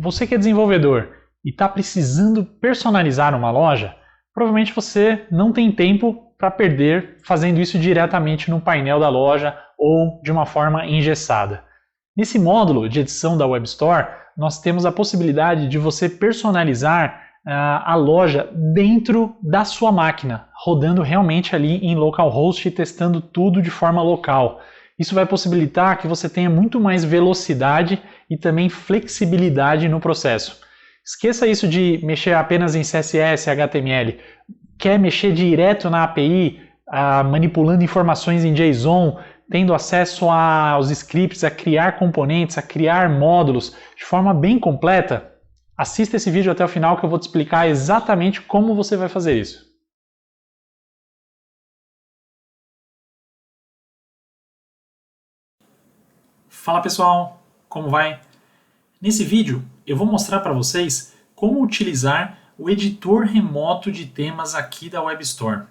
você que é desenvolvedor e está precisando personalizar uma loja, provavelmente você não tem tempo para perder fazendo isso diretamente no painel da loja ou de uma forma engessada. Nesse módulo de edição da Web Store, nós temos a possibilidade de você personalizar a loja dentro da sua máquina, rodando realmente ali em localhost e testando tudo de forma local. Isso vai possibilitar que você tenha muito mais velocidade e também flexibilidade no processo. Esqueça isso de mexer apenas em CSS, HTML. Quer mexer direto na API, manipulando informações em JSON, tendo acesso aos scripts, a criar componentes, a criar módulos de forma bem completa? Assista esse vídeo até o final que eu vou te explicar exatamente como você vai fazer isso. Fala pessoal, como vai? Nesse vídeo eu vou mostrar para vocês como utilizar o editor remoto de temas aqui da Web Store.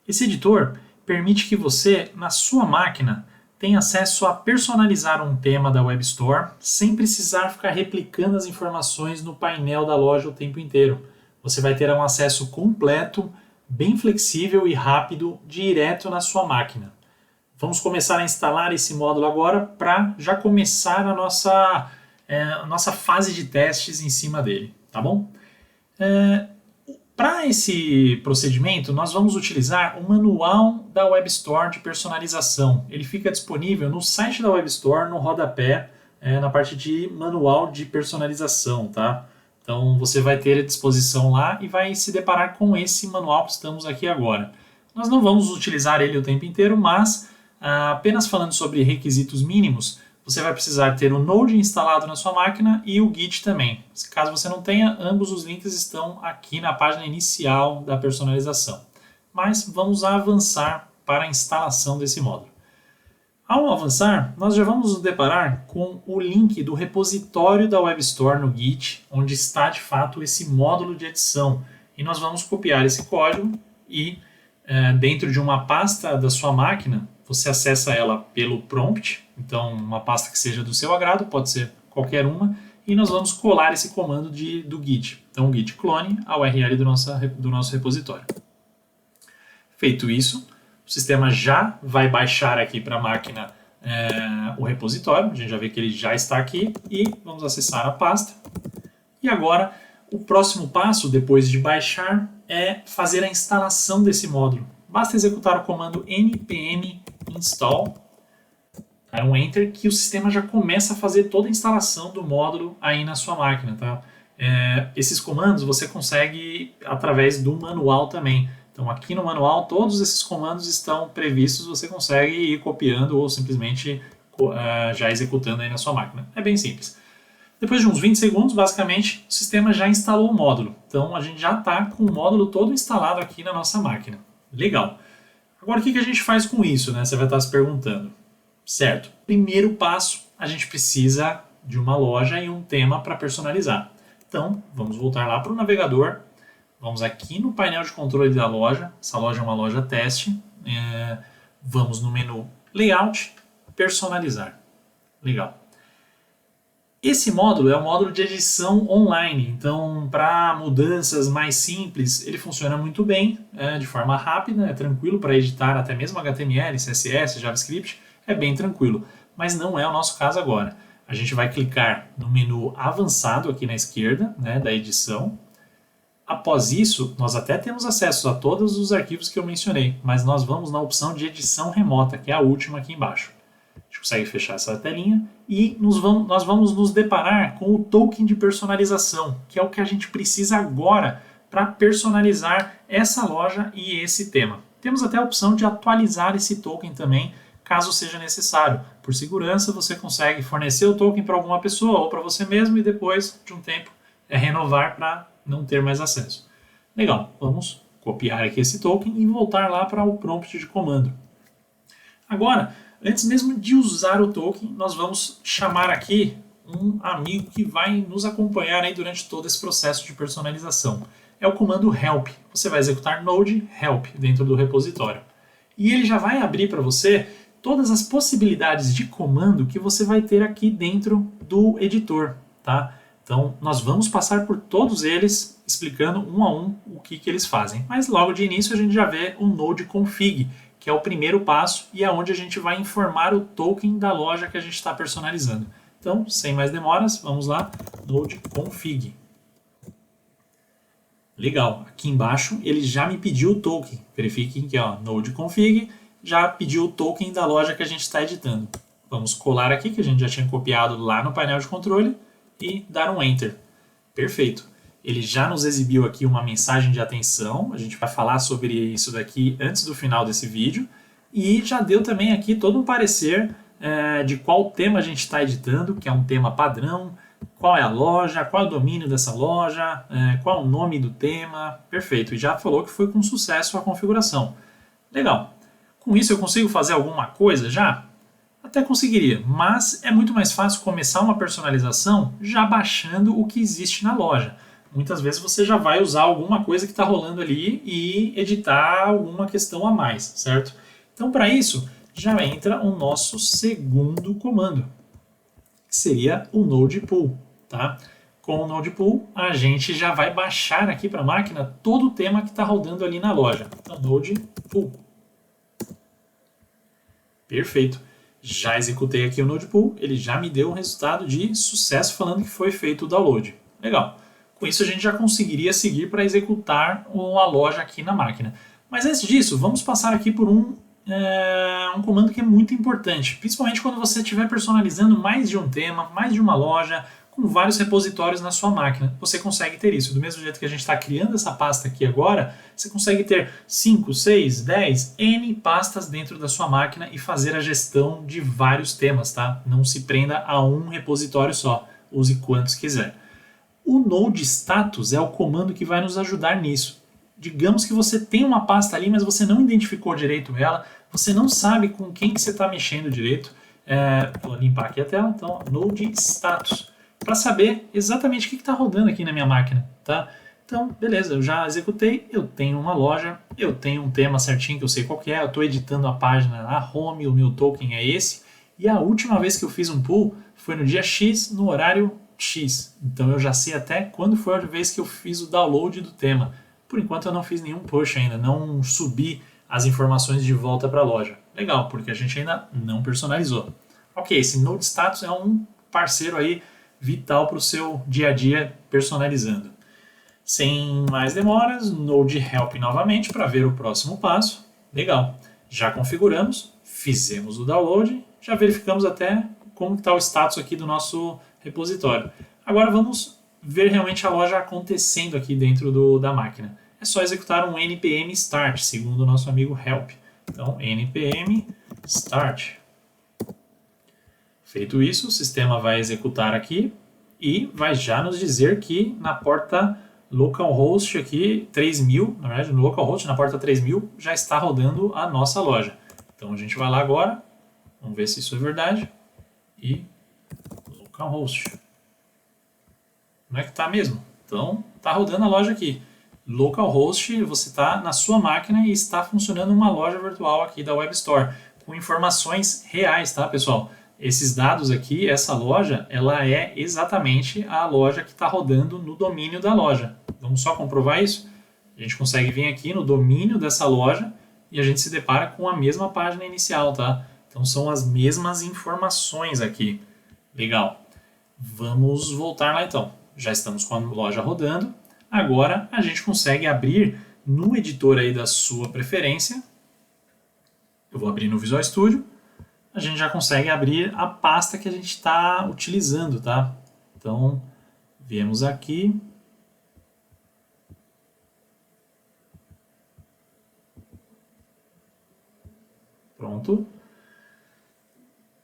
Esse editor permite que você, na sua máquina, tenha acesso a personalizar um tema da Web Store sem precisar ficar replicando as informações no painel da loja o tempo inteiro. Você vai ter um acesso completo, bem flexível e rápido, direto na sua máquina. Vamos começar a instalar esse módulo agora para já começar a nossa fase de testes em cima dele, tá bom? Para esse procedimento, nós vamos utilizar o manual da Web Store de personalização. Ele fica disponível no site da Web Store, no rodapé, na parte de manual de personalização, tá? Então você vai ter à disposição lá e vai se deparar com esse manual que estamos aqui agora. Nós não vamos utilizar ele o tempo inteiro, mas apenas falando sobre requisitos mínimos, você vai precisar ter o Node instalado na sua máquina e o Git também. Caso você não tenha, ambos os links estão aqui na página inicial da personalização. Mas vamos avançar para a instalação desse módulo. Ao avançar, nós já vamos nos deparar com o link do repositório da Web Store no Git, onde está de fato esse módulo de edição. E nós vamos copiar esse código e dentro de uma pasta da sua máquina, você acessa ela pelo prompt, então uma pasta que seja do seu agrado, pode ser qualquer uma, e nós vamos colar esse comando do Git. Então o Git clone a URL do nosso repositório. Feito isso, o sistema já vai baixar aqui para a máquina o repositório, a gente já vê que ele já está aqui, e vamos acessar a pasta. E agora, o próximo passo, depois de baixar, é fazer a instalação desse módulo. Basta executar o comando npm install, um enter, que o sistema já começa a fazer toda a instalação do módulo aí na sua máquina. Tá? Esses comandos você consegue através do manual também. Então aqui no manual todos esses comandos estão previstos, você consegue ir copiando ou simplesmente já executando aí na sua máquina. É bem simples. Depois de uns 20 segundos, basicamente, o sistema já instalou o módulo. Então a gente já está com o módulo todo instalado aqui na nossa máquina. Legal. Agora o que a gente faz com isso, né? Você vai estar se perguntando. Certo. Primeiro passo, a gente precisa de uma loja e um tema para personalizar. Então, vamos voltar lá para o navegador. Vamos aqui no painel de controle da loja. Essa loja é uma loja teste. Vamos no menu Layout, Personalizar. Legal. Esse módulo é um módulo de edição online, então para mudanças mais simples ele funciona muito bem, de forma rápida, é tranquilo para editar até mesmo HTML, CSS, JavaScript, é bem tranquilo, mas não é o nosso caso agora. A gente vai clicar no menu avançado aqui na esquerda, da edição. Após isso, nós até temos acesso a todos os arquivos que eu mencionei, mas nós vamos na opção de edição remota, que é a última aqui embaixo. A gente consegue fechar essa telinha e nós vamos nos deparar com o token de personalização, que é o que a gente precisa agora para personalizar essa loja e esse tema. Temos até a opção de atualizar esse token também, caso seja necessário. Por segurança, você consegue fornecer o token para alguma pessoa ou para você mesmo e depois de um tempo renovar para não ter mais acesso. Legal, vamos copiar aqui esse token e voltar lá para o prompt de comando. Agora, antes mesmo de usar o token, nós vamos chamar aqui um amigo que vai nos acompanhar aí durante todo esse processo de personalização. É o comando help. Você vai executar node help dentro do repositório. E ele já vai abrir para você todas as possibilidades de comando que você vai ter aqui dentro do editor. Tá? Então, nós vamos passar por todos eles, explicando um a um o que eles fazem. Mas logo de início a gente já vê o Node Config, que é o primeiro passo e é onde a gente vai informar o token da loja que a gente está personalizando. Então, sem mais demoras, vamos lá, Node Config. Legal, aqui embaixo ele já me pediu o token. Verifiquem que ó, Node Config já pediu o token da loja que a gente está editando. Vamos colar aqui, que a gente já tinha copiado lá no painel de controle, e dar um Enter. Perfeito. Ele já nos exibiu aqui uma mensagem de atenção, a gente vai falar sobre isso daqui antes do final desse vídeo, e já deu também aqui todo um parecer de qual tema a gente está editando, que é um tema padrão, qual é a loja, qual é o domínio dessa loja, qual é o nome do tema, perfeito. E já falou que foi com sucesso a configuração. Legal. Com isso eu consigo fazer alguma coisa já? Até conseguiria, mas é muito mais fácil começar uma personalização já baixando o que existe na loja. Muitas vezes você já vai usar alguma coisa que está rolando ali e editar alguma questão a mais, certo? Então, para isso, já entra o nosso segundo comando, que seria o Node Pull, tá? Com o Node Pull, a gente já vai baixar aqui para a máquina todo o tema que está rodando ali na loja. Então, Node Pull. Perfeito. Já executei aqui o Node Pull, ele já me deu um resultado de sucesso falando que foi feito o download. Legal. Com isso a gente já conseguiria seguir para executar a loja aqui na máquina. Mas antes disso, vamos passar aqui por um comando que é muito importante, principalmente quando você estiver personalizando mais de um tema, mais de uma loja, com vários repositórios na sua máquina. Você consegue ter isso. Do mesmo jeito que a gente está criando essa pasta aqui agora, você consegue ter 5, 6, 10, N pastas dentro da sua máquina e fazer a gestão de vários temas, tá? Não se prenda a um repositório só. Use quantos quiser. O Node Status é o comando que vai nos ajudar nisso. Digamos que você tem uma pasta ali, mas você não identificou direito ela, você não sabe com quem que você está mexendo direito. Vou limpar aqui a tela, então Node Status, para saber exatamente o que está rodando aqui na minha máquina, tá? Então, beleza, eu já executei, eu tenho uma loja, eu tenho um tema certinho que eu sei qual que é, eu estou editando a página na home, o meu token é esse, e a última vez que eu fiz um pull foi no dia X, no horário X. Então eu já sei até quando foi a vez que eu fiz o download do tema. Por enquanto eu não fiz nenhum push ainda, não subi as informações de volta para a loja. Legal, porque a gente ainda não personalizou. Ok, esse Node Status é um parceiro aí vital para o seu dia a dia personalizando. Sem mais demoras, Node Help novamente para ver o próximo passo. Legal, já configuramos, fizemos o download, já verificamos até como está o status aqui do nosso repositório. Agora vamos ver realmente a loja acontecendo aqui dentro da máquina. É só executar um npm start, segundo o nosso amigo help. Então, npm start. Feito isso, o sistema vai executar aqui e vai já nos dizer que na porta localhost aqui 3000, na verdade no localhost na porta 3000 já está rodando a nossa loja. Então a gente vai lá agora, vamos ver se isso é verdade, e localhost. Como é que está mesmo? Então está rodando a loja aqui. Localhost, você está na sua máquina e está funcionando uma loja virtual aqui da Web Store, com informações reais, tá pessoal? Esses dados aqui, essa loja, ela é exatamente a loja que está rodando no domínio da loja. Vamos só comprovar isso? A gente consegue vir aqui no domínio dessa loja e a gente se depara com a mesma página inicial, tá? Então são as mesmas informações aqui. Legal. Vamos voltar lá então. Já estamos com a loja rodando. Agora a gente consegue abrir no editor aí da sua preferência. Eu vou abrir no Visual Studio. A gente já consegue abrir a pasta que a gente está utilizando, tá? Então, viemos aqui. Pronto.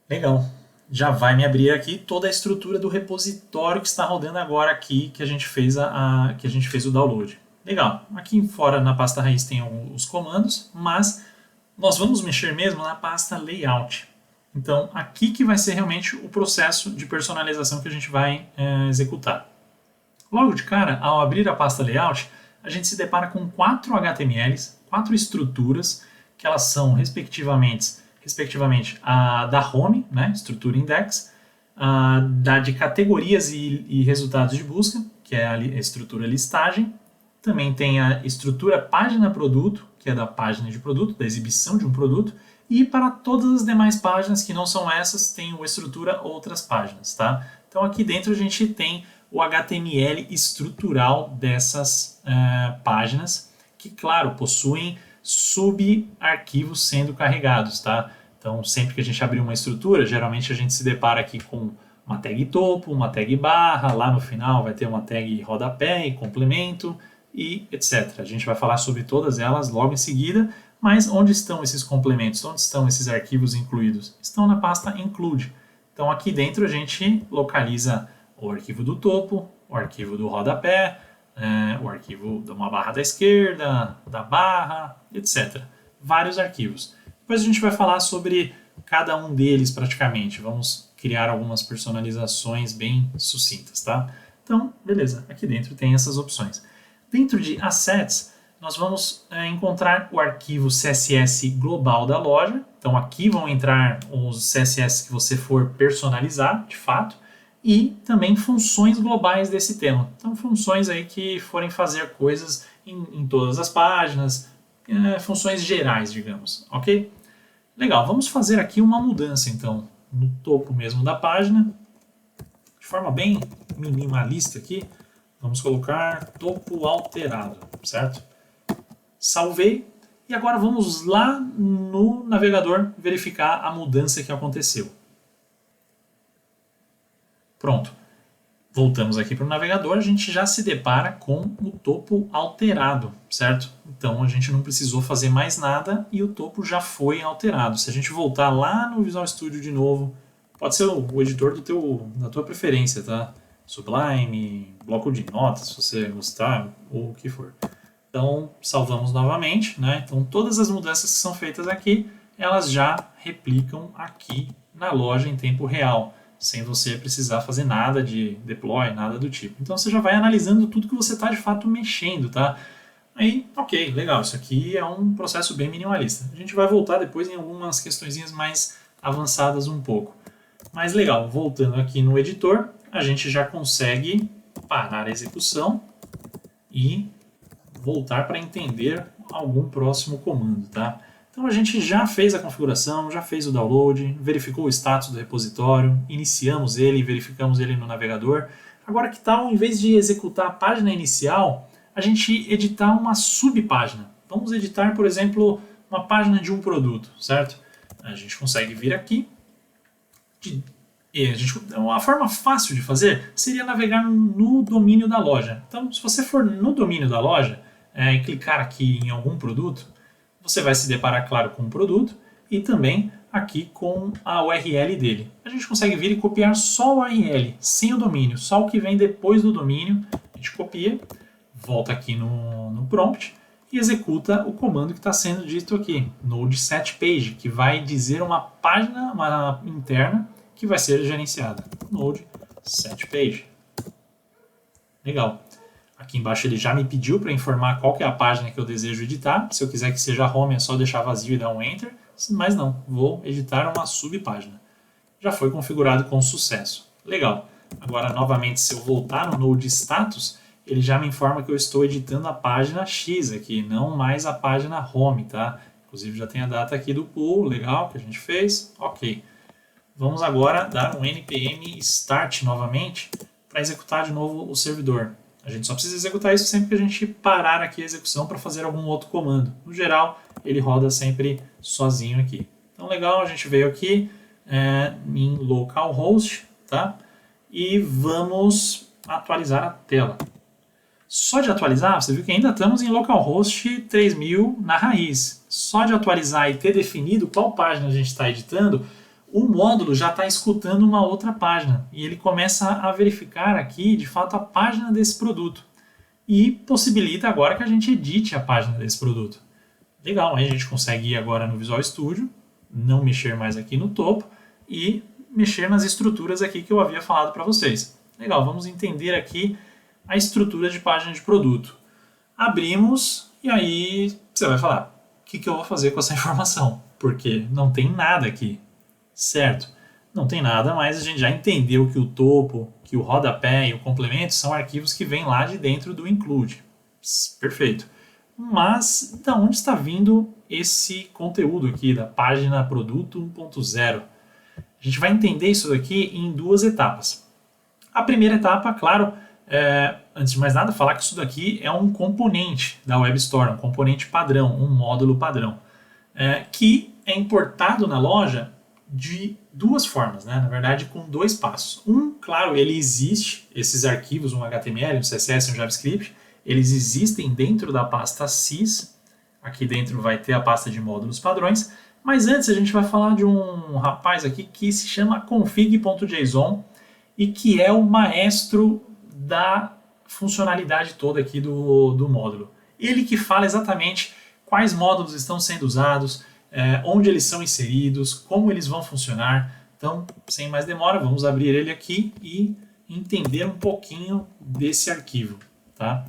Legal. Já vai me abrir aqui toda a estrutura do repositório que está rodando agora aqui, que a gente fez, que a gente fez o download. Legal. Aqui fora na pasta raiz tem os comandos, mas nós vamos mexer mesmo na pasta layout. Então, aqui que vai ser realmente o processo de personalização que a gente vai executar. Logo de cara, ao abrir a pasta Layout, a gente se depara com 4 HTMLs, 4 estruturas, que elas são, respectivamente a da Home, né, estrutura Index, da de categorias e resultados de busca, que é a estrutura listagem. Também tem a estrutura página-produto, que é da página de produto, da exibição de um produto. E para todas as demais páginas que não são essas, tem o estrutura outras páginas, tá? Então aqui dentro a gente tem o HTML estrutural dessas páginas, que, claro, possuem subarquivos sendo carregados, tá? Então, sempre que a gente abrir uma estrutura, geralmente a gente se depara aqui com uma tag topo, uma tag barra, lá no final vai ter uma tag rodapé e complemento e etc. A gente vai falar sobre todas elas logo em seguida, mas onde estão esses complementos? Onde estão esses arquivos incluídos? Estão na pasta include. Então, aqui dentro a gente localiza o arquivo do topo, o arquivo do rodapé, o arquivo de uma barra da esquerda, da barra, etc. Vários arquivos. Depois a gente vai falar sobre cada um deles praticamente. Vamos criar algumas personalizações bem sucintas, tá? Então, beleza. Aqui dentro tem essas opções. Dentro de Assets, nós vamos encontrar o arquivo CSS global da loja. Então, aqui vão entrar os CSS que você for personalizar, de fato, e também funções globais desse tema. Então, funções aí que forem fazer coisas em todas as páginas, funções gerais, digamos, ok? Legal, vamos fazer aqui uma mudança, então, no topo mesmo da página, de forma bem minimalista aqui, vamos colocar topo alterado, certo? Salvei, e agora vamos lá no navegador verificar a mudança que aconteceu. Pronto. Voltamos aqui para o navegador, a gente já se depara com o topo alterado, certo? Então a gente não precisou fazer mais nada e o topo já foi alterado. Se a gente voltar lá no Visual Studio de novo, pode ser o editor da tua preferência, tá? Sublime, bloco de notas, se você gostar, ou o que for. Então salvamos novamente, né? Então todas as mudanças que são feitas aqui, elas já replicam aqui na loja em tempo real, sem você precisar fazer nada de deploy, nada do tipo. Então você já vai analisando tudo que você está de fato mexendo, tá? Aí, ok, legal, isso aqui é um processo bem minimalista. A gente vai voltar depois em algumas questõezinhas mais avançadas um pouco. Mas legal, voltando aqui no editor, a gente já consegue parar a execução e voltar para entender algum próximo comando, tá? Então a gente já fez a configuração, já fez o download, verificou o status do repositório, iniciamos ele e verificamos ele no navegador. Agora que tal, em vez de executar a página inicial, a gente editar uma subpágina. Vamos editar, por exemplo, uma página de um produto, certo? A gente consegue vir aqui. A forma fácil de fazer seria navegar no domínio da loja. Então, se você for no domínio da loja e clicar aqui em algum produto, você vai se deparar, claro, com o produto e também aqui com a URL dele. A gente consegue vir e copiar só o URL, sem o domínio, só o que vem depois do domínio. A gente copia, volta aqui no prompt e executa o comando que está sendo dito aqui, node setPage, que vai dizer uma página interna que vai ser gerenciada. Node setPage. Legal. Aqui embaixo ele já me pediu para informar qual que é a página que eu desejo editar. Se eu quiser que seja home, é só deixar vazio e dar um Enter. Mas não, vou editar uma subpágina. Já foi configurado com sucesso. Legal. Agora, novamente, se eu voltar no Node Status, ele já me informa que eu estou editando a página X aqui, não mais a página home, tá? Inclusive já tem a data aqui do pull, legal, que a gente fez. Ok. Vamos agora dar um npm start novamente para executar de novo o servidor. A gente só precisa executar isso sempre que a gente parar aqui a execução para fazer algum outro comando. No geral, ele roda sempre sozinho aqui. Então, legal, a gente veio aqui em localhost, tá? E vamos atualizar a tela. Só de atualizar, você viu que ainda estamos em localhost 3000 na raiz. Só de atualizar e ter definido qual página a gente está editando, o módulo já está escutando uma outra página e ele começa a verificar aqui, de fato, a página desse produto e possibilita agora que a gente edite a página desse produto. Legal, aí a gente consegue ir agora no Visual Studio, não mexer mais aqui no topo e mexer nas estruturas aqui que eu havia falado para vocês. Legal, vamos entender aqui a estrutura de página de produto. Abrimos e aí você vai falar, o que eu vou fazer com essa informação? Porque não tem nada aqui. Certo, Não tem nada, mas a gente já entendeu que o topo, que o rodapé e o complemento são arquivos que vêm lá de dentro do include. Perfeito. Mas da onde está vindo esse conteúdo aqui da página produto 1.0? A gente vai entender isso daqui em duas etapas. A primeira etapa, claro, antes de mais nada, falar que isso daqui é um componente da Web Store, um componente padrão, um módulo padrão, que é importado na loja de duas formas, né? Na verdade, com dois passos. Claro, ele existe, esses arquivos, um HTML, um CSS, um JavaScript, eles existem dentro da pasta sys, aqui dentro vai ter a pasta de módulos padrões, mas antes a gente vai falar de um rapaz aqui que se chama config.json e que é o maestro da funcionalidade toda aqui do módulo. Ele que fala exatamente quais módulos estão sendo usados, onde eles são inseridos, como eles vão funcionar. Então, sem mais demora, vamos abrir ele aqui e entender um pouquinho desse arquivo, tá?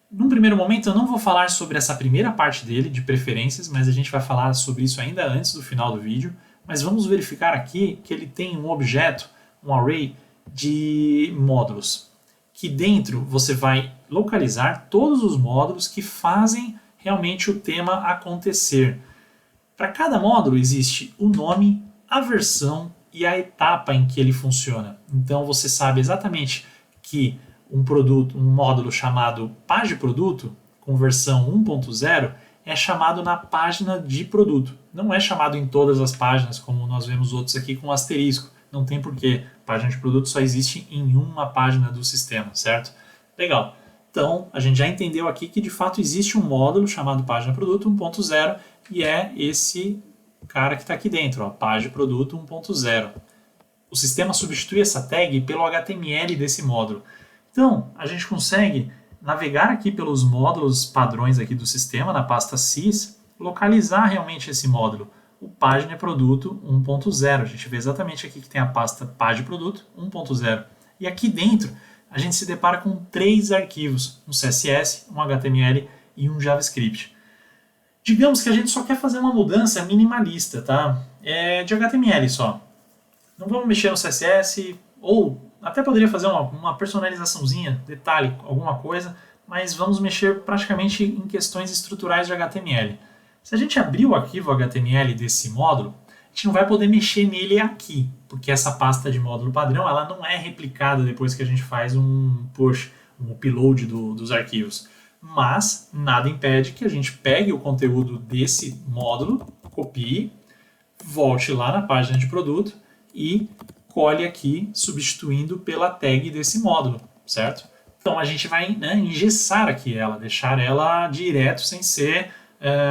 Num primeiro momento eu não vou falar sobre essa primeira parte dele, de preferências, mas a gente vai falar sobre isso ainda antes do final do vídeo. Mas vamos verificar aqui que ele tem um objeto, um array de módulos, que dentro você vai localizar todos os módulos que fazem realmente o tema acontecer. Para cada módulo existe o nome, a versão e a etapa em que ele funciona. Então você sabe exatamente que um módulo chamado PageProduto, com versão 1.0, é chamado na página de produto. Não é chamado em todas as páginas, como nós vemos outros aqui com asterisco. Não tem porquê. Página de produto só existe em uma página do sistema, certo? Legal. Então, a gente já entendeu aqui que de fato existe um módulo chamado página produto 1.0 e é esse cara que está aqui dentro, ó, página produto 1.0. O sistema substitui essa tag pelo HTML desse módulo. Então, a gente consegue navegar aqui pelos módulos padrões aqui do sistema, na pasta sys, localizar realmente esse módulo, o página produto 1.0. A gente vê exatamente aqui que tem a pasta página produto 1.0. E aqui dentro, a gente se depara com 3 arquivos, um CSS, um HTML e um JavaScript. Digamos que a gente só quer fazer uma mudança minimalista, tá? De HTML só. Não vamos mexer no CSS, ou até poderia fazer uma personalizaçãozinha, detalhe, alguma coisa, mas vamos mexer praticamente em questões estruturais de HTML. Se a gente abrir o arquivo HTML desse módulo, a gente não vai poder mexer nele aqui, porque essa pasta de módulo padrão ela não é replicada depois que a gente faz um push, um upload dos arquivos. Mas nada impede que a gente pegue o conteúdo desse módulo, copie, volte lá na página de produto e cole aqui substituindo pela tag desse módulo, certo? Então a gente vai engessar aqui ela, deixar ela direto sem ser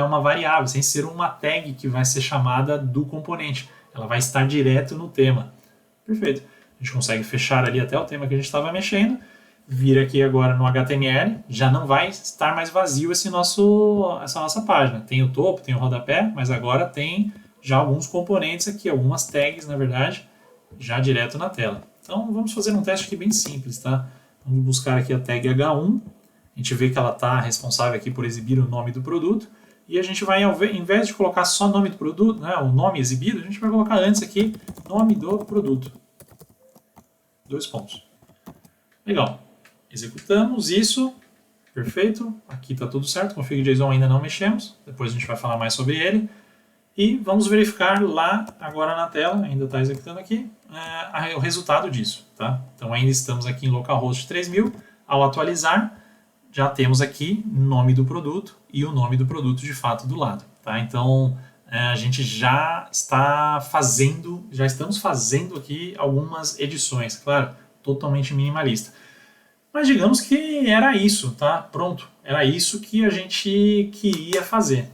uma variável, sem ser uma tag que vai ser chamada do componente. Ela vai estar direto no tema. Perfeito. A gente consegue fechar ali até o tema que a gente estava mexendo, vir aqui agora no HTML, já não vai estar mais vazio essa nossa página. Tem o topo, tem o rodapé, mas agora tem já alguns componentes aqui, algumas tags, na verdade, já direto na tela. Então vamos fazer um teste aqui bem simples, tá? Vamos buscar aqui a tag H1, a gente vê que ela está responsável aqui por exibir o nome do produto, e a gente vai, ao invés de colocar só nome do produto, né, o nome exibido, a gente vai colocar antes aqui nome do produto. 2 pontos. Legal. Executamos isso, perfeito, aqui está tudo certo, config.json ainda não mexemos, depois a gente vai falar mais sobre ele. E vamos verificar lá, agora na tela, ainda está executando aqui, o resultado disso. Tá? Então ainda estamos aqui em localhost 3000. Ao atualizar, já temos aqui o nome do produto e o nome do produto de fato do lado. Tá? Então a gente já estamos fazendo aqui algumas edições, claro, totalmente minimalista. Mas digamos que era isso, tá? Pronto, era isso que a gente queria fazer.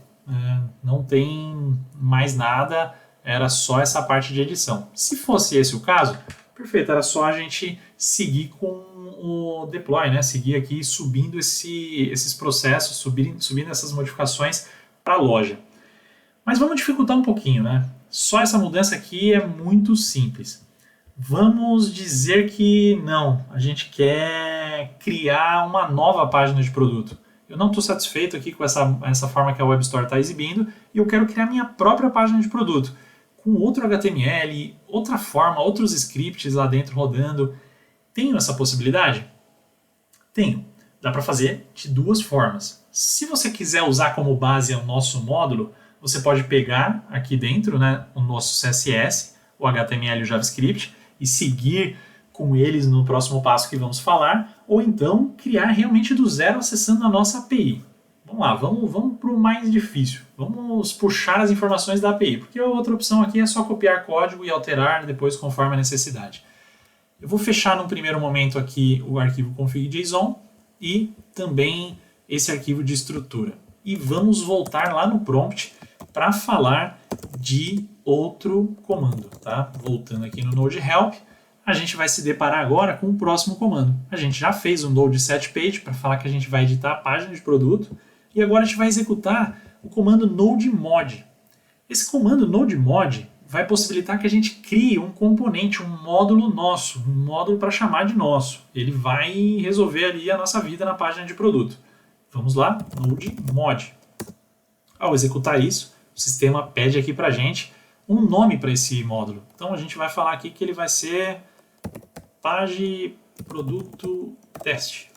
Não tem mais nada, era só essa parte de edição. Se fosse esse o caso, perfeito, era só a gente seguir com o deploy, né? Seguir aqui subindo esses processos, subindo essas modificações para a loja. Mas vamos dificultar um pouquinho, né? Só essa mudança aqui é muito simples. Vamos dizer que não, a gente quer criar uma nova página de produto. Eu não estou satisfeito aqui com essa forma que a Web Store está exibindo e eu quero criar minha própria página de produto com outro HTML, outra forma, outros scripts lá dentro rodando. Tenho essa possibilidade? Tenho. Dá para fazer de duas formas. Se você quiser usar como base o nosso módulo, você pode pegar aqui dentro, né, o nosso CSS, o HTML e o JavaScript e seguir com eles no próximo passo que vamos falar, ou então criar realmente do zero acessando a nossa API. Vamos lá, vamos para o mais difícil. Vamos puxar as informações da API, porque a outra opção aqui é só copiar código e alterar depois conforme a necessidade. Eu vou fechar num primeiro momento aqui o arquivo config.json e também esse arquivo de estrutura. E vamos voltar lá no prompt para falar de outro comando. Tá? Voltando aqui no Node Help, a gente vai se deparar agora com o próximo comando. A gente já fez um Node setPage para falar que a gente vai editar a página de produto e agora a gente vai executar o comando Node Mod. Esse comando Node Mod vai possibilitar que a gente crie um componente, um módulo nosso, um módulo para chamar de nosso. Ele vai resolver ali a nossa vida na página de produto. Vamos lá, Node Mod. Ao executar isso, o sistema pede aqui para a gente um nome para esse módulo. Então a gente vai falar aqui que ele vai ser Page Produto Teste.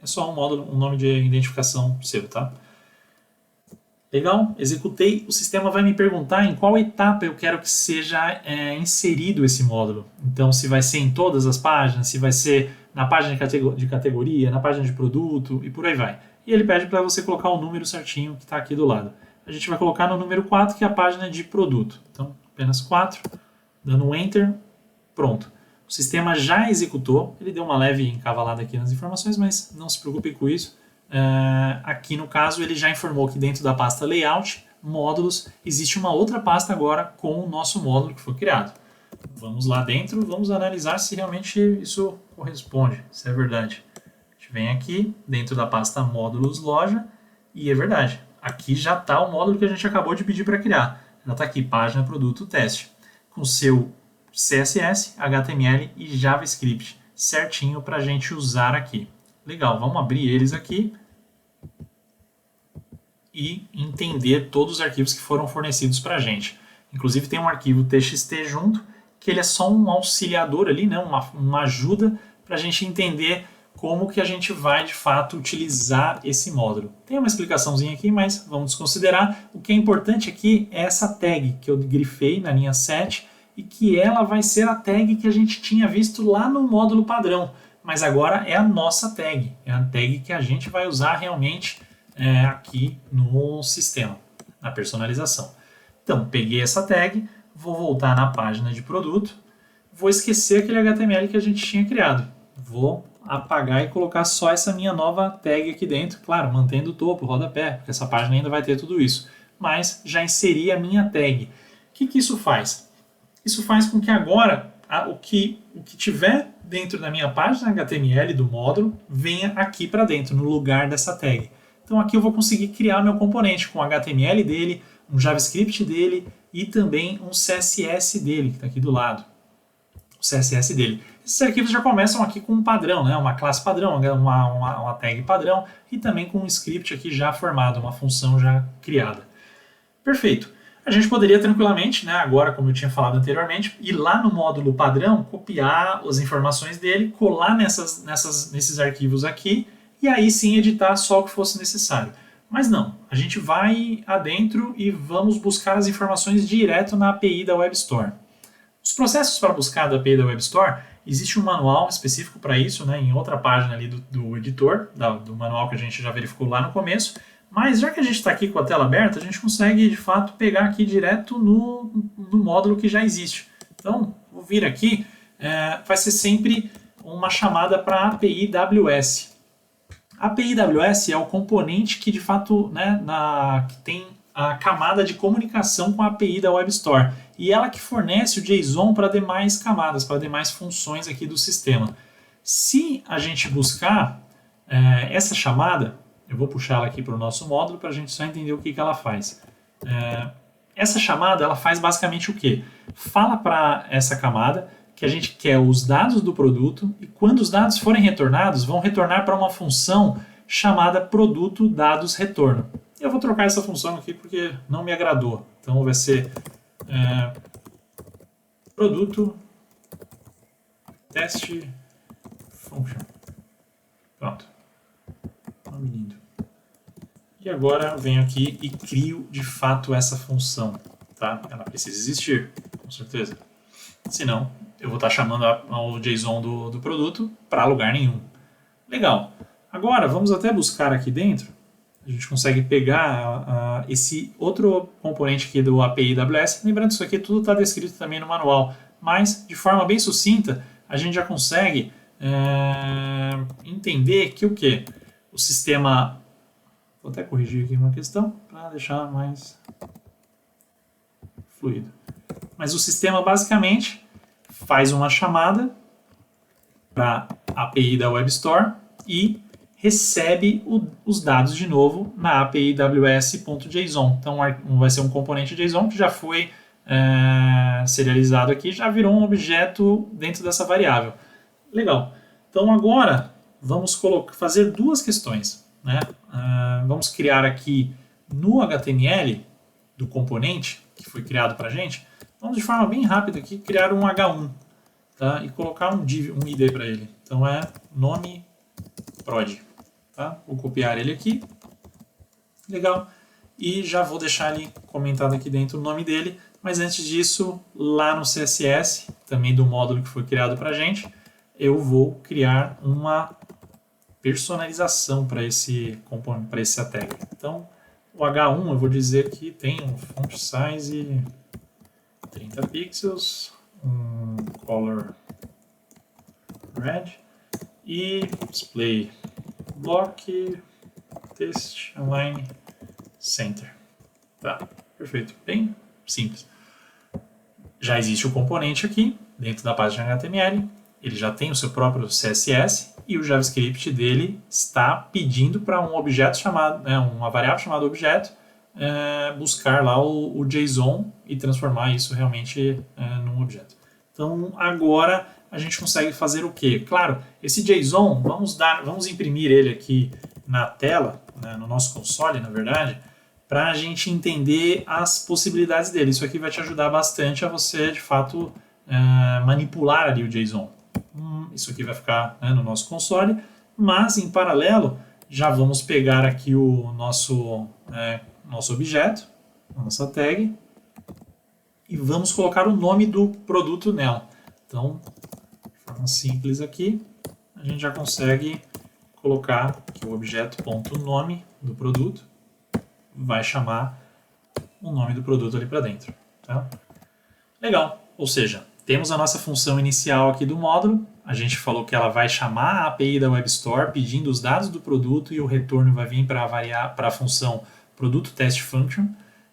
É só um módulo, um nome de identificação seu, tá? Legal, executei. O sistema vai me perguntar em qual etapa eu quero que seja inserido esse módulo. Então, se vai ser em todas as páginas, se vai ser na página de categoria, na página de produto e por aí vai. E ele pede para você colocar o número certinho que está aqui do lado. A gente vai colocar no número 4, que é a página de produto. Então, apenas 4, dando um Enter, pronto. O sistema já executou, ele deu uma leve encavalada aqui nas informações, mas não se preocupe com isso. Aqui no caso ele já informou que dentro da pasta Layout, Módulos, existe uma outra pasta agora com o nosso módulo que foi criado. Vamos lá dentro, vamos analisar se realmente isso corresponde, se é verdade. A gente vem aqui, dentro da pasta Módulos Loja, e é verdade. Aqui já está o módulo que a gente acabou de pedir para criar. Já está aqui, Página Produto Teste, com seu CSS, HTML e JavaScript certinho para a gente usar aqui. Legal, vamos abrir eles aqui e entender todos os arquivos que foram fornecidos para a gente. Inclusive tem um arquivo txt junto, que ele é só um auxiliador ali, né? uma ajuda para a gente entender como que a gente vai de fato utilizar esse módulo. Tem uma explicaçãozinha aqui, mas vamos desconsiderar. O que é importante aqui é essa tag que eu grifei na linha 7 e que ela vai ser a tag que a gente tinha visto lá no módulo padrão. Mas agora é a nossa tag, é a tag que a gente vai usar realmente aqui no sistema, na personalização. Então, peguei essa tag, vou voltar na página de produto, vou esquecer aquele HTML que a gente tinha criado. Vou apagar e colocar só essa minha nova tag aqui dentro, claro, mantendo o topo, o rodapé, porque essa página ainda vai ter tudo isso. Mas já inseri a minha tag. O que isso faz? Isso faz com que agora o que tiver dentro da minha página HTML do módulo venha aqui para dentro, no lugar dessa tag. Então aqui eu vou conseguir criar meu componente com o HTML dele, um JavaScript dele e também um CSS dele, que está aqui do lado. O CSS dele. Esses arquivos já começam aqui com um padrão, né? Uma classe padrão, uma tag padrão e também com um script aqui já formado, uma função já criada. Perfeito. A gente poderia tranquilamente, né, agora como eu tinha falado anteriormente, ir lá no módulo padrão, copiar as informações dele, colar nesses arquivos aqui e aí sim editar só o que fosse necessário. Mas não, a gente vai adentro e vamos buscar as informações direto na API da Web Store. Os processos para buscar da API da Web Store, existe um manual específico para isso, né, em outra página ali do editor, do manual que a gente já verificou lá no começo. Mas já que a gente está aqui com a tela aberta, a gente consegue de fato pegar aqui direto no módulo que já existe. Então, vou vir aqui, vai ser sempre uma chamada para a API AWS. A API AWS é o componente que de fato, né, que tem a camada de comunicação com a API da Web Store. E ela que fornece o JSON para demais camadas, para demais funções aqui do sistema. Se a gente buscar essa chamada, eu vou puxar ela aqui para o nosso módulo para a gente só entender o que ela faz. Essa chamada ela faz basicamente o quê? Fala para essa camada que a gente quer os dados do produto e quando os dados forem retornados, vão retornar para uma função chamada produto dados retorno. Eu vou trocar essa função aqui porque não me agradou. Então vai ser produto teste function. Pronto. Nome lindo. E agora venho aqui e crio de fato essa função. Tá? Ela precisa existir, com certeza. Senão, eu vou estar chamando o JSON do produto para lugar nenhum. Legal. Agora, vamos até buscar aqui dentro. A gente consegue pegar esse outro componente aqui do API AWS. Lembrando que isso aqui tudo está descrito também no manual. Mas, de forma bem sucinta, a gente já consegue entender que o quê? O sistema... Vou até corrigir aqui uma questão para deixar mais fluido. Mas o sistema basicamente faz uma chamada para a API da Web Store e recebe os dados de novo na API AWS.json. Então vai ser um componente JSON que já foi serializado aqui, já virou um objeto dentro dessa variável. Legal. Então agora vamos fazer duas questões. Né? Vamos criar aqui no HTML do componente que foi criado para a gente, vamos de forma bem rápida aqui criar um H1, tá? E colocar um ID para ele. Então é nome prod. Tá? Vou copiar ele aqui. Legal. E já vou deixar ele comentado aqui dentro o nome dele. Mas antes disso, lá no CSS, também do módulo que foi criado para a gente, eu vou criar uma personalização para esse componente, para esse tag. Então, o H1 eu vou dizer que tem um font size 30 pixels, um color red e display block text align center. Tá, perfeito, bem simples. Já existe o componente aqui dentro da página HTML, ele já tem o seu próprio CSS e o JavaScript dele está pedindo para um objeto chamado, uma variável chamada objeto, buscar lá o JSON e transformar isso realmente num objeto. Então agora a gente consegue fazer o quê? Claro, esse JSON, vamos imprimir ele aqui na tela, né, no nosso console, na verdade, para a gente entender as possibilidades dele. Isso aqui vai te ajudar bastante a você, de fato, manipular ali o JSON. Isso aqui vai ficar no nosso console, mas em paralelo já vamos pegar aqui o nosso objeto, a nossa tag, e vamos colocar o nome do produto nela. Então, de forma simples aqui, a gente já consegue colocar que o objeto.nome do produto vai chamar o nome do produto ali para dentro. Tá? Legal, ou seja, temos a nossa função inicial aqui do módulo, a gente falou que ela vai chamar a API da Web Store pedindo os dados do produto e o retorno vai vir para a função produto test function,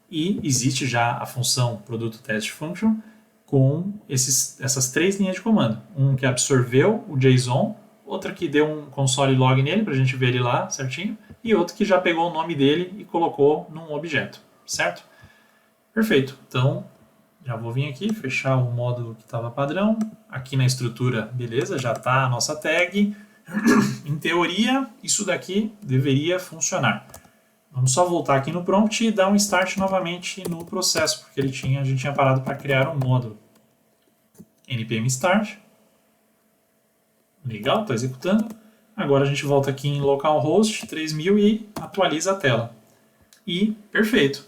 e existe já a função produto test function com essas três linhas de comando. Um que absorveu o JSON, outra que deu um console log nele para a gente ver ele lá certinho, e outro que já pegou o nome dele e colocou num objeto, certo? Perfeito, então já vou vir aqui, fechar o módulo que estava padrão. Aqui na estrutura, beleza, já está a nossa tag. Em teoria, isso daqui deveria funcionar. Vamos só voltar aqui no prompt e dar um start novamente no processo, porque a gente tinha parado para criar um módulo. npm start. Legal, está executando. Agora a gente volta aqui em localhost 3000 e atualiza a tela. E perfeito.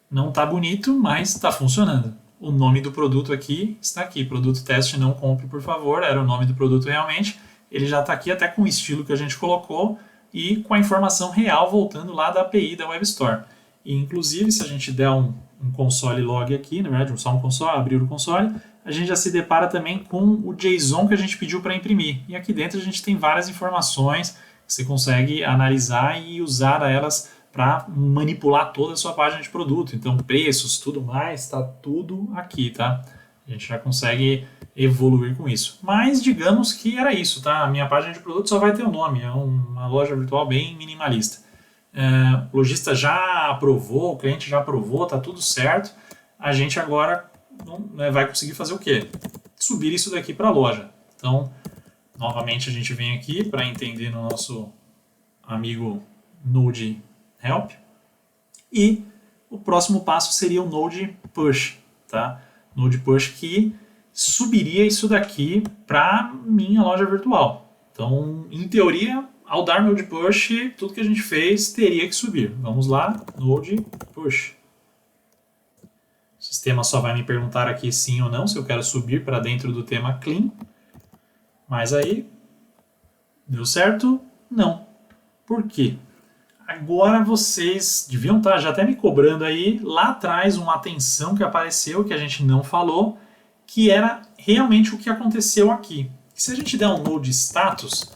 Não está bonito, mas está funcionando. O nome do produto aqui está aqui, produto teste não compre por favor, era o nome do produto realmente, ele já está aqui até com o estilo que a gente colocou e com a informação real voltando lá da API da Web Store. E inclusive se a gente der um console log aqui, na verdade só um console, abrir o console, a gente já se depara também com o JSON que a gente pediu para imprimir. E aqui dentro a gente tem várias informações que você consegue analisar e usar elas para manipular toda a sua página de produto. Então, preços, tudo mais, está tudo aqui, tá? A gente já consegue evoluir com isso. Mas, digamos que era isso, tá? A minha página de produto só vai ter um nome, é uma loja virtual bem minimalista. O lojista já aprovou, o cliente já aprovou, tá tudo certo. A gente agora vai conseguir fazer o quê? Subir isso daqui para a loja. Então, novamente a gente vem aqui para entender no nosso amigo Node Help. E o próximo passo seria o Node Push, tá? Node Push que subiria isso daqui para minha loja virtual. Então, em teoria, ao dar Node Push, tudo que a gente fez teria que subir. Vamos lá, Node Push. O sistema só vai me perguntar aqui sim ou não, se eu quero subir para dentro do tema Clean. Mas aí, deu certo? Não. Por quê? Agora vocês deviam estar já até me cobrando aí, lá atrás, uma atenção que apareceu, que a gente não falou, que era realmente o que aconteceu aqui. Se a gente der um node status,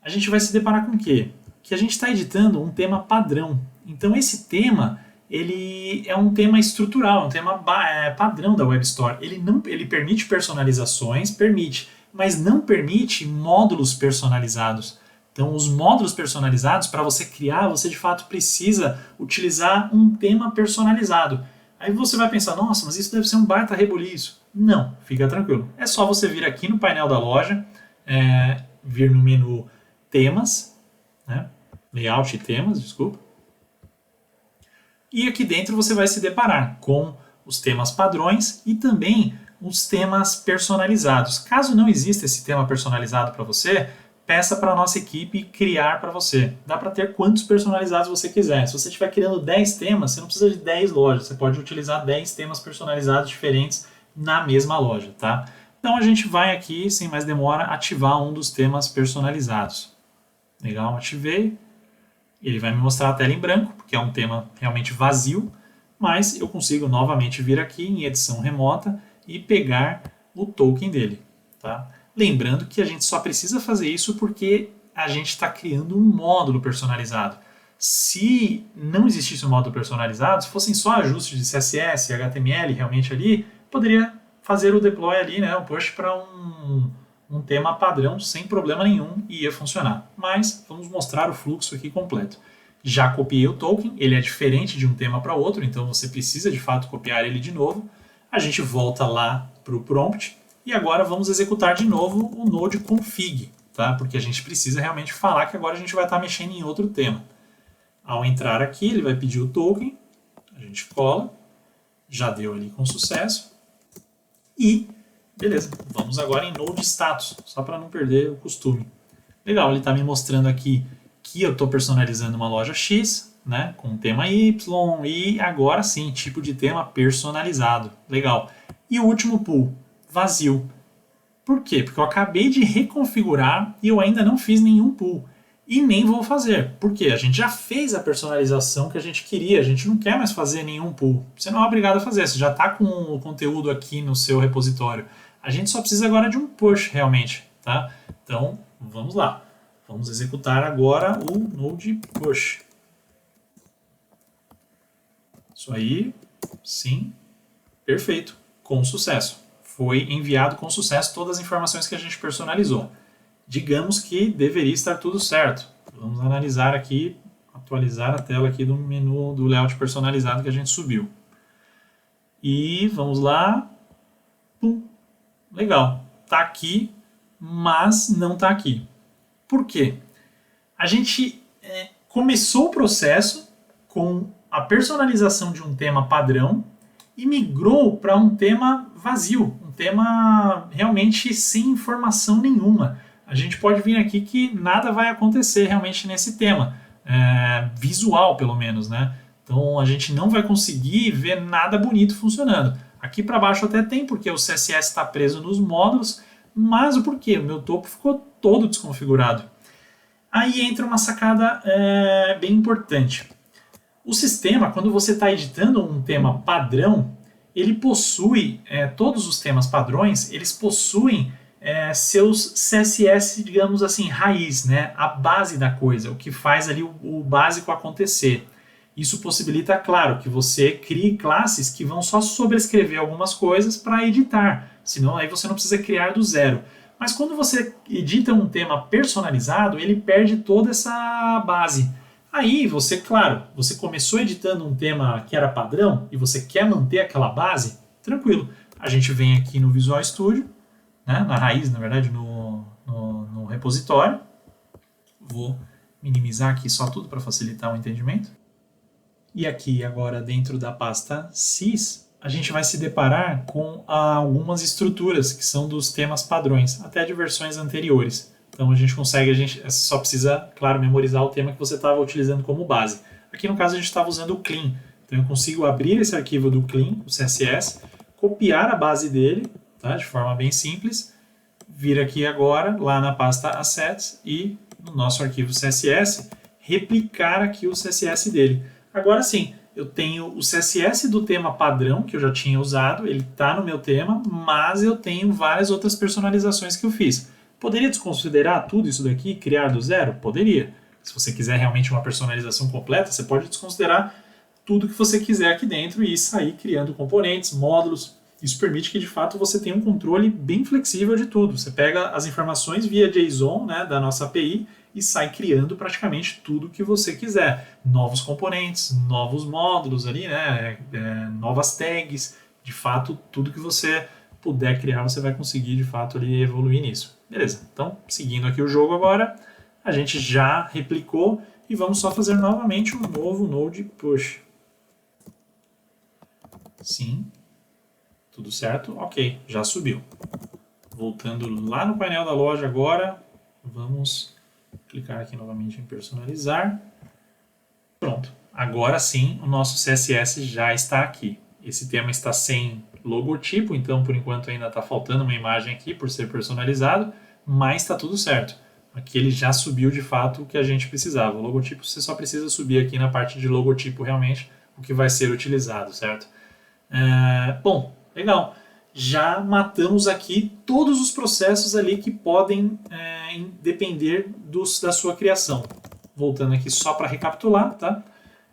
a gente vai se deparar com o quê? Que a gente está editando um tema padrão. Então esse tema, ele é um tema estrutural, um tema padrão da Web Store. Ele permite personalizações, mas não permite módulos personalizados. Então, os módulos personalizados, para você criar, você de fato precisa utilizar um tema personalizado. Aí você vai pensar, nossa, mas isso deve ser um baita rebuliço. Não, fica tranquilo. É só você vir aqui no painel da loja, vir no menu temas, né? Layout e temas, desculpa. E aqui dentro você vai se deparar com os temas padrões e também os temas personalizados. Caso não exista esse tema personalizado para você, peça para a nossa equipe criar para você. Dá para ter quantos personalizados você quiser. Se você estiver criando 10 temas, você não precisa de 10 lojas. Você pode utilizar 10 temas personalizados diferentes na mesma loja, tá? Então a gente vai aqui, sem mais demora, ativar um dos temas personalizados. Legal, ativei. Ele vai me mostrar a tela em branco, porque é um tema realmente vazio, mas eu consigo novamente vir aqui em edição remota e pegar o token dele, tá? Lembrando que a gente só precisa fazer isso porque a gente está criando um módulo personalizado. Se não existisse um módulo personalizado, se fossem só ajustes de CSS, HTML realmente ali, poderia fazer o deploy ali, né, o push para um tema padrão sem problema nenhum e ia funcionar. Mas vamos mostrar o fluxo aqui completo. Já copiei o token, ele é diferente de um tema para outro, então você precisa de fato copiar ele de novo. A gente volta lá para o prompt. E agora vamos executar de novo o node config, tá? Porque a gente precisa realmente falar que agora a gente vai estar mexendo em outro tema. Ao entrar aqui, ele vai pedir o token, a gente cola, já deu ali com sucesso. E, beleza, vamos agora em node status, só para não perder o costume. Legal, ele está me mostrando aqui que eu estou personalizando uma loja X, né, com tema Y, e agora sim, tipo de tema personalizado. Legal. E o último pull, vazio. Por quê? Porque eu acabei de reconfigurar e eu ainda não fiz nenhum pull. E nem vou fazer. Por quê? A gente já fez a personalização que a gente queria, a gente não quer mais fazer nenhum pull. Você não é obrigado a fazer, você já está com o conteúdo aqui no seu repositório. A gente só precisa agora de um push realmente, tá? Então, vamos lá. Vamos executar agora o node push. Isso aí, sim, perfeito, com sucesso. Foi enviado com sucesso todas as informações que a gente personalizou. Digamos que deveria estar tudo certo. Vamos analisar aqui, atualizar a tela aqui do menu do layout personalizado que a gente subiu. E vamos lá. Pum. Legal. Está aqui, mas não está aqui. Por quê? A gente começou o processo com a personalização de um tema padrão e migrou para um tema vazio, um tema realmente sem informação nenhuma. A gente pode vir aqui que nada vai acontecer realmente nesse tema, visual pelo menos, né? Então a gente não vai conseguir ver nada bonito funcionando. Aqui para baixo até tem, porque o CSS está preso nos módulos, mas o porquê? O meu topo ficou todo desconfigurado. Aí entra uma sacada bem importante. O sistema, quando você está editando um tema padrão, ele possui, todos os temas padrões, eles possuem seus CSS, digamos assim, raiz, né? A base da coisa, o que faz ali o básico acontecer. Isso possibilita, claro, que você crie classes que vão só sobrescrever algumas coisas para editar, senão aí você não precisa criar do zero. Mas quando você edita um tema personalizado, ele perde toda essa base. Aí você, claro, você começou editando um tema que era padrão e você quer manter aquela base, tranquilo. A gente vem aqui no Visual Studio, né, na raiz, na verdade, no repositório. Vou minimizar aqui só tudo para facilitar o entendimento. E aqui agora dentro da pasta sys, a gente vai se deparar com algumas estruturas que são dos temas padrões, até de versões anteriores. Então a gente só precisa, claro, memorizar o tema que você estava utilizando como base. Aqui no caso a gente estava usando o clean, então eu consigo abrir esse arquivo do clean, o CSS, copiar a base dele, tá, de forma bem simples, vir aqui agora, lá na pasta assets e no nosso arquivo CSS, replicar aqui o CSS dele. Agora sim, eu tenho o CSS do tema padrão, que eu já tinha usado, ele está no meu tema, mas eu tenho várias outras personalizações que eu fiz. Poderia desconsiderar tudo isso daqui, criar do zero? Poderia. Se você quiser realmente uma personalização completa, você pode desconsiderar tudo que você quiser aqui dentro e sair criando componentes, módulos. Isso permite que, de fato, você tenha um controle bem flexível de tudo. Você pega as informações via JSON, né, da nossa API e sai criando praticamente tudo que você quiser. Novos componentes, novos módulos ali, né, novas tags. De fato, tudo que você puder criar, você vai conseguir, de fato, ali, evoluir nisso. Beleza, então, seguindo aqui o jogo agora, a gente já replicou e vamos só fazer novamente um novo node push. Sim. Tudo certo? Ok, já subiu. Voltando lá no painel da loja agora, vamos clicar aqui novamente em personalizar. Pronto, agora sim o nosso CSS já está aqui. Esse tema está sem logotipo, então por enquanto ainda está faltando uma imagem aqui por ser personalizado, mas está tudo certo. Aqui ele já subiu de fato o que a gente precisava. O logotipo você só precisa subir aqui na parte de logotipo realmente o que vai ser utilizado, certo? Bom, legal. Já matamos aqui todos os processos ali que podem depender da sua criação. Voltando aqui só para recapitular, tá?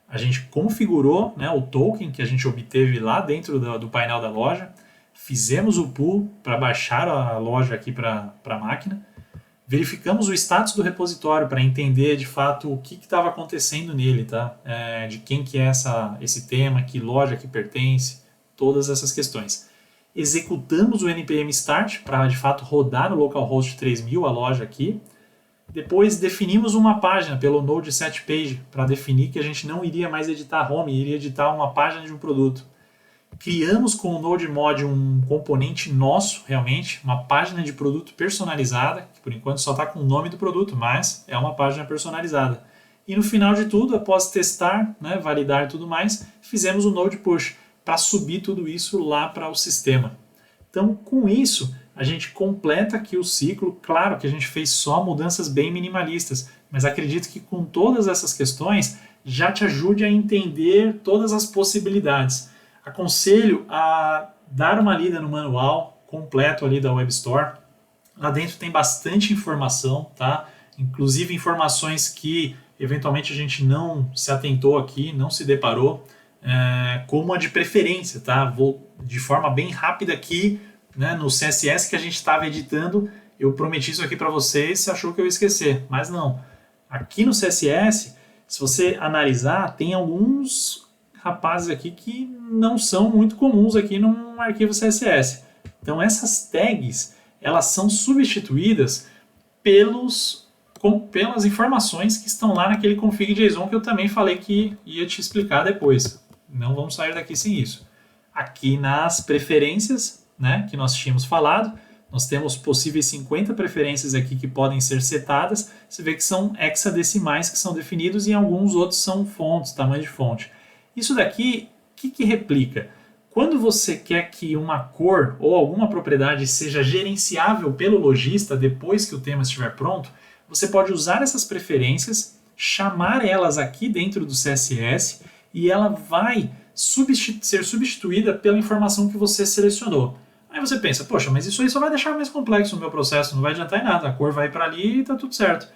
A gente configurou, né, o token que a gente obteve lá dentro do painel da loja, fizemos o pull para baixar a loja aqui para a máquina, verificamos o status do repositório para entender de fato o que estava acontecendo nele, tá? De quem que é esse tema, que loja que pertence, todas essas questões. Executamos o npm start para de fato rodar no localhost 3000 a loja aqui. Depois definimos uma página pelo node setPage para definir que a gente não iria mais editar home, iria editar uma página de um produto. Criamos com o NodeMod um componente nosso, realmente, uma página de produto personalizada, que por enquanto só está com o nome do produto, mas é uma página personalizada. E no final de tudo, após testar, né, validar e tudo mais, fizemos o Node Push para subir tudo isso lá para o sistema. Então, com isso, a gente completa aqui o ciclo. Claro que a gente fez só mudanças bem minimalistas, mas acredito que com todas essas questões já te ajude a entender todas as possibilidades. Aconselho a dar uma lida no manual completo ali da Web Store. Lá dentro tem bastante informação, tá? Inclusive informações que eventualmente a gente não se atentou aqui, não se deparou, como a de preferência, tá? Vou de forma bem rápida aqui, né, no CSS que a gente estava editando, eu prometi isso aqui para vocês, você achou que eu ia esquecer, mas não. Aqui no CSS, se você analisar, tem alguns rapazes aqui que não são muito comuns aqui num arquivo CSS. Então essas tags, elas são substituídas pelas informações que estão lá naquele config.json que eu também falei que ia te explicar depois. Não vamos sair daqui sem isso. Aqui nas preferências, né, que nós tínhamos falado, nós temos possíveis 50 preferências aqui que podem ser setadas. Você vê que são hexadecimais que são definidos e alguns outros são fontes, tamanho de fonte. Isso daqui, o que replica? Quando você quer que uma cor ou alguma propriedade seja gerenciável pelo lojista depois que o tema estiver pronto, você pode usar essas preferências, chamar elas aqui dentro do CSS e ela vai ser substituída pela informação que você selecionou. Aí você pensa, poxa, mas isso aí só vai deixar mais complexo o meu processo, não vai adiantar em nada, a cor vai para ali e está tudo certo.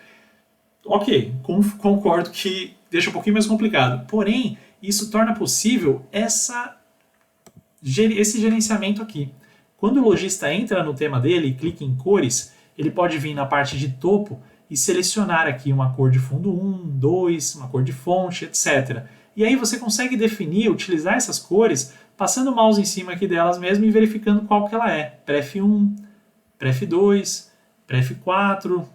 Ok, concordo que deixa um pouquinho mais complicado, porém, isso torna possível esse gerenciamento aqui. Quando o lojista entra no tema dele e clica em cores, ele pode vir na parte de topo e selecionar aqui uma cor de fundo 1, 2, uma cor de fonte, etc. E aí você consegue definir, utilizar essas cores, passando o mouse em cima aqui delas mesmo e verificando qual que ela é. Pref 1, Pref 2, Pref 4,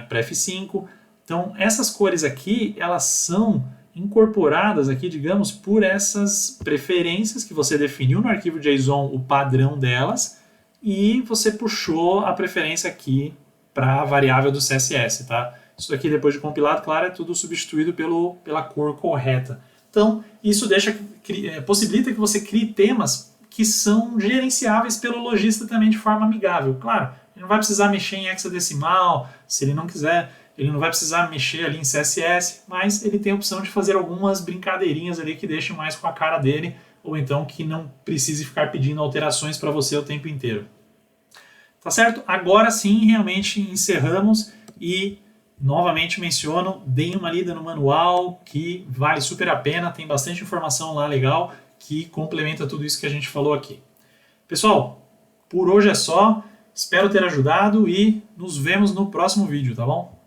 Pref 5. Então essas cores aqui, elas são incorporadas aqui, digamos, por essas preferências que você definiu no arquivo JSON, o padrão delas, e você puxou a preferência aqui para a variável do CSS, tá? Isso aqui, depois de compilado, claro, é tudo substituído pela cor correta. Então, isso possibilita que você crie temas que são gerenciáveis pelo lojista também de forma amigável. Claro, ele não vai precisar mexer em hexadecimal, se ele não quiser, ele não vai precisar mexer ali em CSS, mas ele tem a opção de fazer algumas brincadeirinhas ali que deixem mais com a cara dele, ou então que não precise ficar pedindo alterações para você o tempo inteiro. Tá certo? Agora sim, realmente encerramos e novamente menciono, deem uma lida no manual que vale super a pena, tem bastante informação lá legal que complementa tudo isso que a gente falou aqui. Pessoal, por hoje é só, espero ter ajudado e nos vemos no próximo vídeo, tá bom?